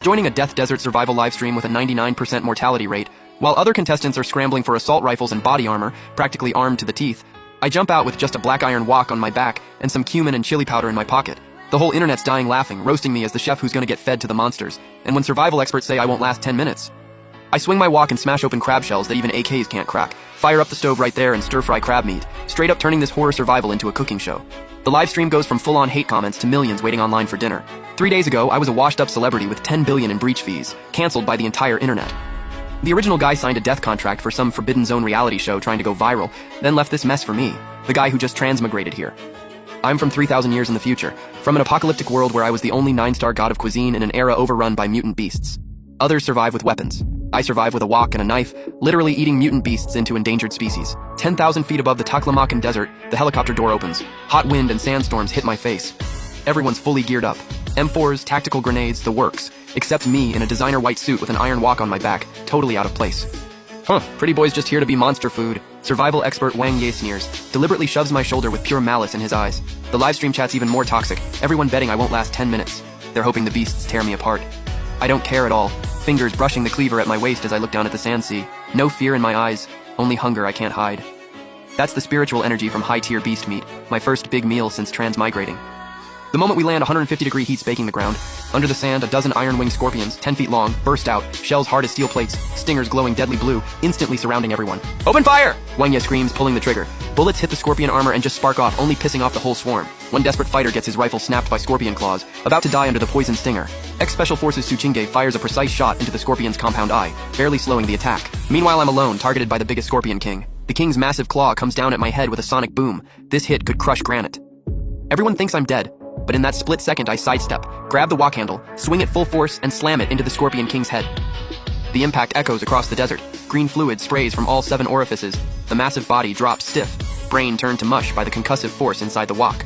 joining a Death Desert survival livestream with a 99% mortality rate. While other contestants are scrambling for assault rifles and body armor, practically armed to the teeth, I jump out with just a black iron wok on my back and some cumin and chili powder in my pocket. The whole internet's dying laughing, roasting me as the chef who's gonna get fed to the monsters, and when survival experts say I won't last 10 minutes. I swing my wok and smash open crab shells that even AKs can't crack, fire up the stove right there and stir-fry crab meat, straight up turning this horror survival into a cooking show. The live stream goes from full-on hate comments to millions waiting online for dinner. 3 days ago, I was a washed-up celebrity with 10 billion in breach fees, cancelled by the entire internet. The original guy signed a death contract for some Forbidden Zone reality show trying to go viral, then left this mess for me, the guy who just transmigrated here. I'm from 3,000 years in the future, from an apocalyptic world where I was the only 9-star god of cuisine in an era overrun by mutant beasts. Others survive with weapons. I survive with a wok and a knife, literally eating mutant beasts into endangered species. 10,000 feet above the Taklamakan Desert, the helicopter door opens. Hot wind and sandstorms hit my face. Everyone's fully geared up. M4s, tactical grenades, the works. Except me in a designer white suit with an iron wok on my back, totally out of place. Pretty boy's just here to be monster food. Survival expert Wang Ye sneers, deliberately shoves my shoulder with pure malice in his eyes. The livestream chat's even more toxic, everyone betting I won't last 10 minutes. They're hoping the beasts tear me apart. I don't care at all, fingers brushing the cleaver at my waist as I look down at the sand sea. No fear in my eyes, only hunger I can't hide. That's the spiritual energy from high-tier beast meat, my first big meal since transmigrating. The moment we land, 150-degree heat's baking the ground. Under the sand, a dozen iron-winged scorpions, 10 feet long, burst out, shells hard as steel plates, stingers glowing deadly blue, instantly surrounding everyone. Open fire! Wang Ye screams, pulling the trigger. Bullets hit the scorpion armor and just spark off, only pissing off the whole swarm. One desperate fighter gets his rifle snapped by scorpion claws, about to die under the poison stinger. Ex-Special Forces Su Qingge fires a precise shot into the scorpion's compound eye, barely slowing the attack. Meanwhile, I'm alone, targeted by the biggest scorpion king. The king's massive claw comes down at my head with a sonic boom. This hit could crush granite. Everyone thinks I'm dead, but in that split second I sidestep, grab the wok handle, swing it full force, and slam it into the Scorpion King's head. The impact echoes across the desert. Green fluid sprays from all 7 orifices. The massive body drops stiff, brain turned to mush by the concussive force inside the wok.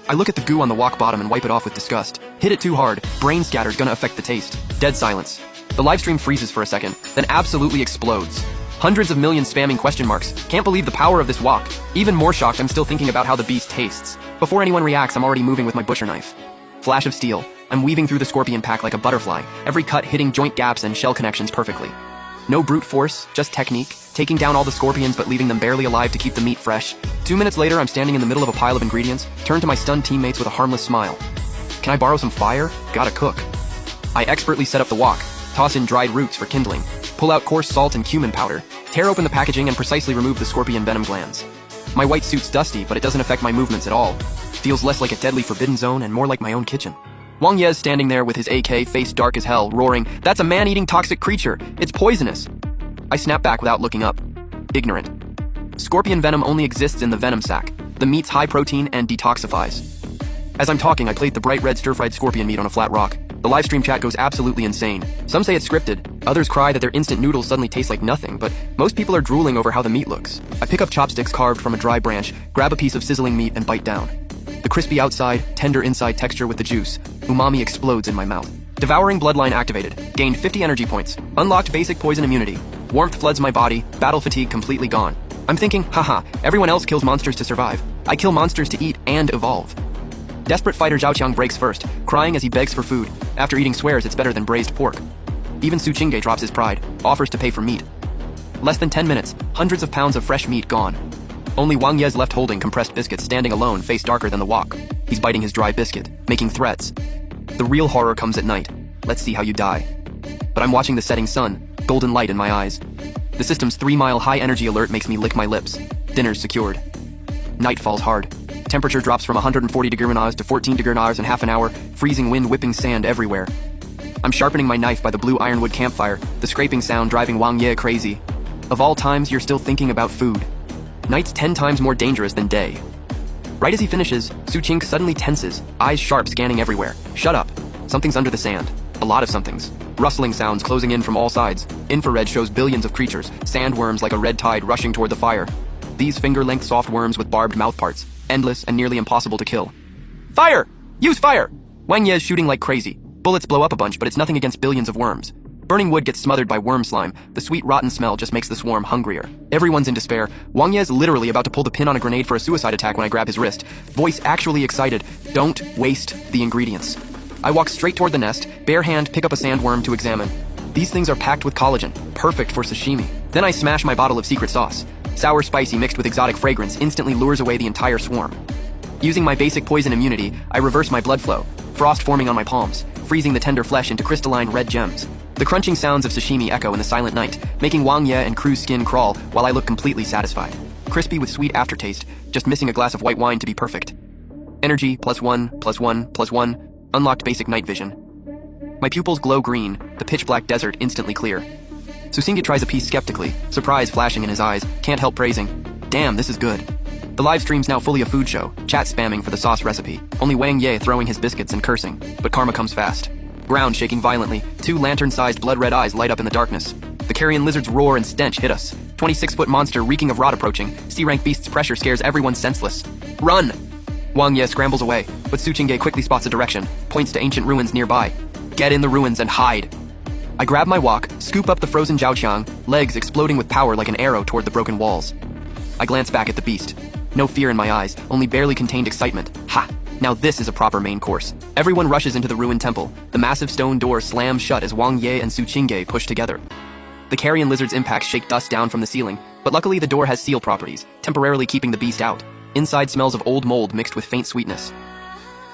I look at the goo on the wok bottom and wipe it off with disgust. Hit it too hard, brain scattered, gonna affect the taste. Dead silence. The livestream freezes for a second, then absolutely explodes. Hundreds of millions spamming question marks. Can't believe the power of this wok. Even more shocked, I'm still thinking about how the beast tastes. Before anyone reacts, I'm already moving with my butcher knife. Flash of steel. I'm weaving through the scorpion pack like a butterfly, every cut hitting joint gaps and shell connections perfectly. No brute force, just technique, taking down all the scorpions but leaving them barely alive to keep the meat fresh. 2 minutes later, I'm standing in the middle of a pile of ingredients, turn to my stunned teammates with a harmless smile. Can I borrow some fire? Gotta cook. I expertly set up the wok, toss in dried roots for kindling, pull out coarse salt and cumin powder, tear open the packaging and precisely remove the scorpion venom glands. My white suit's dusty, but it doesn't affect my movements at all. Feels less like a deadly forbidden zone and more like my own kitchen. Wang Ye's standing there with his AK, face dark as hell, roaring, "That's a man-eating toxic creature! It's poisonous!" I snap back without looking up. Ignorant. Scorpion venom only exists in the venom sac. The meat's high protein and detoxifies. As I'm talking, I plate the bright red stir-fried scorpion meat on a flat rock. The livestream chat goes absolutely insane. Some say it's scripted, others cry that their instant noodles suddenly taste like nothing, but most people are drooling over how the meat looks. I pick up chopsticks carved from a dry branch, grab a piece of sizzling meat and bite down. The crispy outside, tender inside texture with the juice. Umami explodes in my mouth. Devouring bloodline activated. Gained 50 energy points. Unlocked basic poison immunity. Warmth floods my body, battle fatigue completely gone. I'm thinking, haha, everyone else kills monsters to survive. I kill monsters to eat and evolve. Desperate fighter Zhao Qiang breaks first, crying as he begs for food. After eating swears it's better than braised pork. Even Su Qingge drops his pride, offers to pay for meat. Less than 10 minutes, hundreds of pounds of fresh meat gone. Only Wang Ye's left holding compressed biscuits, standing alone, face darker than the wok. He's biting his dry biscuit, making threats. The real horror comes at night. Let's see how you die. But I'm watching the setting sun, golden light in my eyes. The system's 3-mile high energy alert makes me lick my lips. Dinner's secured. Night falls hard. Temperature drops from 140 degrees to 14 degrees in half an hour, freezing wind whipping sand everywhere. I'm sharpening my knife by the blue ironwood campfire, the scraping sound driving Wang Ye crazy. Of all times, you're still thinking about food. Night's 10 times more dangerous than day. Right as he finishes, Su Qingge suddenly tenses, eyes sharp scanning everywhere. Shut up. Something's under the sand. A lot of somethings. Rustling sounds closing in from all sides. Infrared shows billions of creatures, sandworms like a red tide rushing toward the fire. These finger-length soft worms with barbed mouthparts, endless and nearly impossible to kill. Fire! Use fire! Wang Ye's shooting like crazy. Bullets blow up a bunch, but it's nothing against billions of worms. Burning wood gets smothered by worm slime. The sweet, rotten smell just makes the swarm hungrier. Everyone's in despair. Wang Ye's literally about to pull the pin on a grenade for a suicide attack when I grab his wrist. Voice actually excited. Don't waste the ingredients. I walk straight toward the nest, bare hand pick up a sandworm to examine. These things are packed with collagen, perfect for sashimi. Then I smash my bottle of secret sauce. Sour spicy mixed with exotic fragrance instantly lures away the entire swarm. Using my basic poison immunity, I reverse my blood flow, frost forming on my palms, freezing the tender flesh into crystalline red gems. The crunching sounds of sashimi echo in the silent night, making Wang Ye and crew's skin crawl while I look completely satisfied. Crispy with sweet aftertaste, just missing a glass of white wine to be perfect. Energy, +1, +1, +1, unlocked basic night vision. My pupils glow green, the pitch-black desert instantly clear. Susinga tries a piece skeptically, surprise flashing in his eyes, can't help praising. Damn, this is good. The live stream's now fully a food show, chat spamming for the sauce recipe, only Wang Ye throwing his biscuits and cursing, but karma comes fast. Ground shaking violently, 2 lantern-sized blood-red eyes light up in the darkness. The carrion lizard's roar and stench hit us. 26-foot monster reeking of rot approaching, C-rank beast's pressure scares everyone senseless. Run! Wang Ye scrambles away, but Suchinge quickly spots a direction, points to ancient ruins nearby. Get in the ruins and hide. I grab my wok, scoop up the frozen Zhaoqiang, legs exploding with power like an arrow toward the broken walls. I glance back at the beast. No fear in my eyes, only barely contained excitement. Ha! Now this is a proper main course. Everyone rushes into the ruined temple. The massive stone door slams shut as Wang Ye and Suchinge push together. The carrion lizard's impacts shake dust down from the ceiling, but luckily the door has seal properties, temporarily keeping the beast out. Inside smells of old mold mixed with faint sweetness.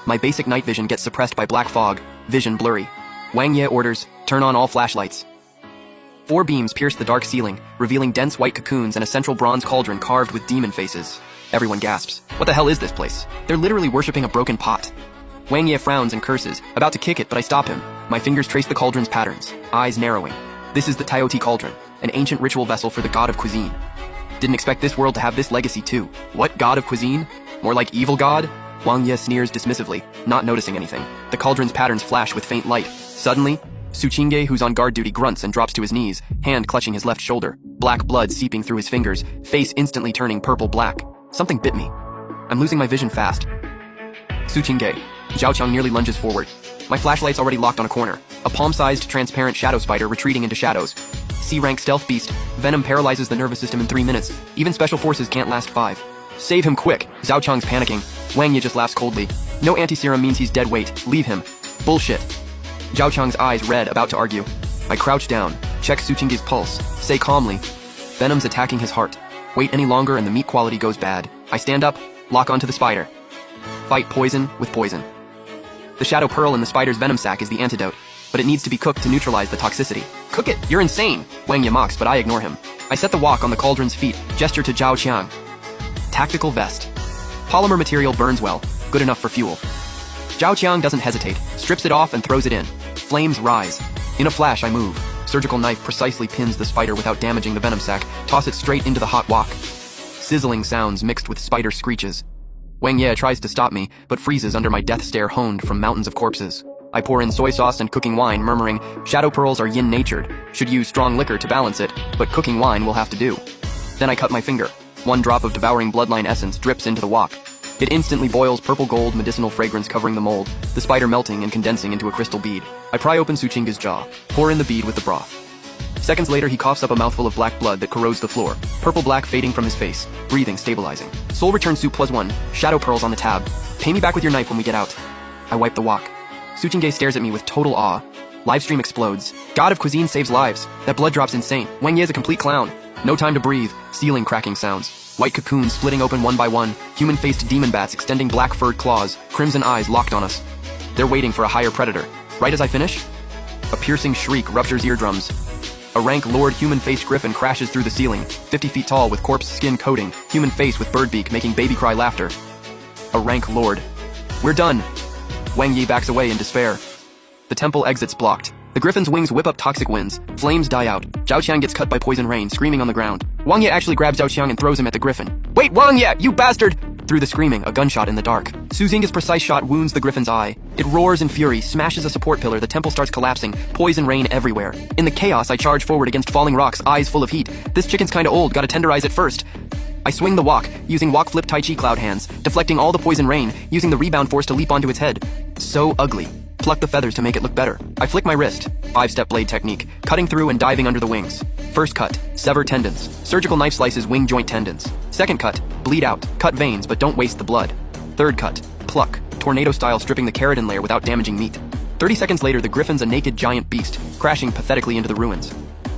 My basic night vision gets suppressed by black fog, vision blurry. Wang Ye orders, turn on all flashlights. 4 beams pierce the dark ceiling, revealing dense white cocoons and a central bronze cauldron carved with demon faces. Everyone gasps. What the hell is this place? They're literally worshipping a broken pot. Wang Ye frowns and curses, about to kick it, but I stop him. My fingers trace the cauldron's patterns, eyes narrowing. This is the Taioti Cauldron, an ancient ritual vessel for the god of cuisine. Didn't expect this world to have this legacy too. What god of cuisine? More like evil god? Wang Ye sneers dismissively, not noticing anything. The cauldron's patterns flash with faint light. Suddenly, Suchinge, who's on guard duty, grunts and drops to his knees, hand clutching his left shoulder, black blood seeping through his fingers, face instantly turning purple-black. Something bit me. I'm losing my vision fast. Suchinge. Zhaoqiang nearly lunges forward. My flashlight's already locked on a corner. A palm-sized, transparent shadow spider retreating into shadows. C-rank stealth beast. Venom paralyzes the nervous system in 3 minutes. Even special forces can't last 5. Save him quick. Zhaoqiang's panicking. Wang Ye just laughs coldly. No anti-serum means he's dead weight. Leave him. Bullshit. Zhaoqiang's eyes red, about to argue. I crouch down, check Suchinge's pulse, say calmly, Venom's attacking his heart. Wait any longer and the meat quality goes bad. I stand up, lock onto the spider. Fight poison with poison. The shadow pearl in the spider's venom sac is the antidote, but it needs to be cooked to neutralize the toxicity. Cook it! You're insane! Wang Ye mocks, but I ignore him. I set the wok on the cauldron's feet, gesture to Zhaoqiang. Tactical vest. Polymer material burns well, good enough for fuel. Zhaoqiang doesn't hesitate, strips it off and throws it in. Flames rise. In a flash, I move. Surgical knife precisely pins the spider without damaging the venom sac, toss it straight into the hot wok. Sizzling sounds mixed with spider screeches. Wang Ye tries to stop me, but freezes under my death stare honed from mountains of corpses. I pour in soy sauce and cooking wine, murmuring, shadow pearls are yin-natured, should use strong liquor to balance it, but cooking wine will have to do. Then I cut my finger. 1 drop of devouring bloodline essence drips into the wok. It instantly boils purple gold medicinal fragrance covering the mold, the spider melting and condensing into a crystal bead. I pry open Suchinge's jaw, pour in the bead with the broth. Seconds later, he coughs up a mouthful of black blood that corrodes the floor, purple-black fading from his face, breathing stabilizing. Soul return soup +1, shadow pearls on the tab. Pay me back with your knife when we get out. I wipe the wok. Suchinge stares at me with total awe. Livestream explodes. God of cuisine saves lives. That blood drop's insane. Wang Ye is a complete clown. No time to breathe. Ceiling cracking sounds. White cocoons splitting open one by one, human-faced demon bats extending black-furred claws, crimson eyes locked on us. They're waiting for a higher predator. Right as I finish, a piercing shriek ruptures eardrums. A rank lord human-faced griffin crashes through the ceiling, 50 feet tall with corpse skin coating, human face with bird beak making baby cry laughter. A rank lord. We're done. Wang Ye backs away in despair. The temple exit's blocked. The griffin's wings whip up toxic winds. Flames die out. Zhaoqiang gets cut by poison rain, screaming on the ground. Wang Ye actually grabs Zhaoqiang and throws him at the griffin. Wait, Wang Ye, you bastard! Through the screaming, a gunshot in the dark. Suzinga's precise shot wounds the griffin's eye. It roars in fury, smashes a support pillar, the temple starts collapsing, poison rain everywhere. In the chaos, I charge forward against falling rocks, eyes full of heat. This chicken's kinda old, gotta tenderize it first. I swing the wok, using wok flip Tai Chi cloud hands, deflecting all the poison rain, using the rebound force to leap onto its head. So ugly. Pluck the feathers to make it look better. I flick my wrist. 5-step blade technique, cutting through and diving under the wings. First cut, sever tendons. Surgical knife slices wing joint tendons. Second cut, bleed out, cut veins but don't waste the blood. Third cut, pluck, tornado style stripping the keratin layer without damaging meat. 30 seconds later, the griffin's a naked giant beast, crashing pathetically into the ruins.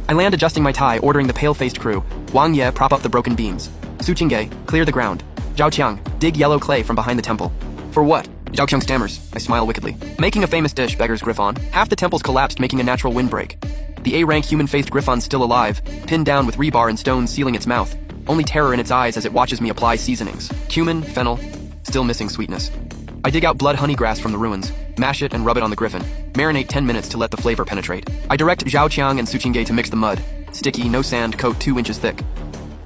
I land adjusting my tie, ordering the pale-faced crew. Wang Ye, prop up the broken beams. Su Qingge, clear the ground. Zhao Qiang, dig yellow clay from behind the temple. For what? Zhao Qiang stammers. I smile wickedly. Making a famous dish, beggars Griffon. Half the temple's collapsed, making a natural windbreak. The A-rank human-faced Griffon's still alive, pinned down with rebar and stones sealing its mouth. Only terror in its eyes as it watches me apply seasonings. Cumin, fennel, still missing sweetness. I dig out blood honeygrass from the ruins, mash it and rub it on the griffin. Marinate 10 minutes to let the flavor penetrate. I direct Zhao Qiang and Su Qingge to mix the mud. Sticky, no sand coat 2 inches thick.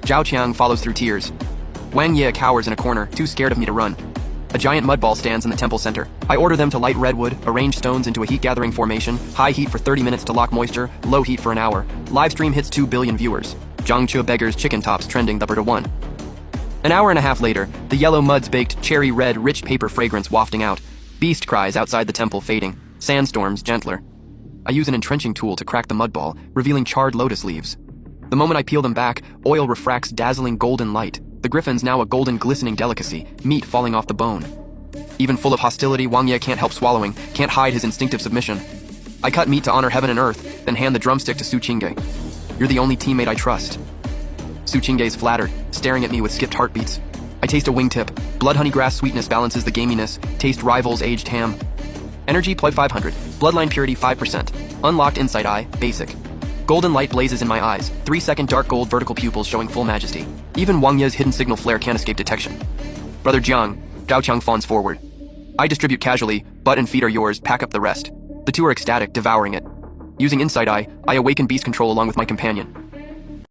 Zhao Qiang follows through tears. Wang Ye cowers in a corner, too scared of me to run. A giant mud ball stands in the temple center. I order them to light redwood, arrange stones into a heat-gathering formation, high heat for 30 minutes to lock moisture, low heat for an hour. Livestream hits 2 billion viewers. Zhangche beggars chicken tops trending the #1. An hour and a half later, the yellow mud's baked cherry red rich paper fragrance wafting out. Beast cries outside the temple fading. Sandstorms gentler. I use an entrenching tool to crack the mud ball, revealing charred lotus leaves. The moment I peel them back, oil refracts dazzling golden light. The griffin's now a golden glistening delicacy, meat falling off the bone. Even full of hostility, Wang Ye can't help swallowing, can't hide his instinctive submission. I cut meat to honor heaven and earth, then hand the drumstick to Su Qingge. You're the only teammate I trust. Su Qingge's flattered, staring at me with skipped heartbeats. I taste a wingtip. Blood honeygrass sweetness balances the gaminess. Taste rivals aged ham. Energy +500. Bloodline purity 5%. Unlocked insight eye, basic. Golden light blazes in my eyes. 3-second dark gold vertical pupils showing full majesty. Even Wang Ye's hidden signal flare can't escape detection. Brother Jiang, Zhao Qiang fawns forward. I distribute casually. Butt and feet are yours, pack up the rest. The two are ecstatic, devouring it. Using insight eye, I awaken beast control along with my companion.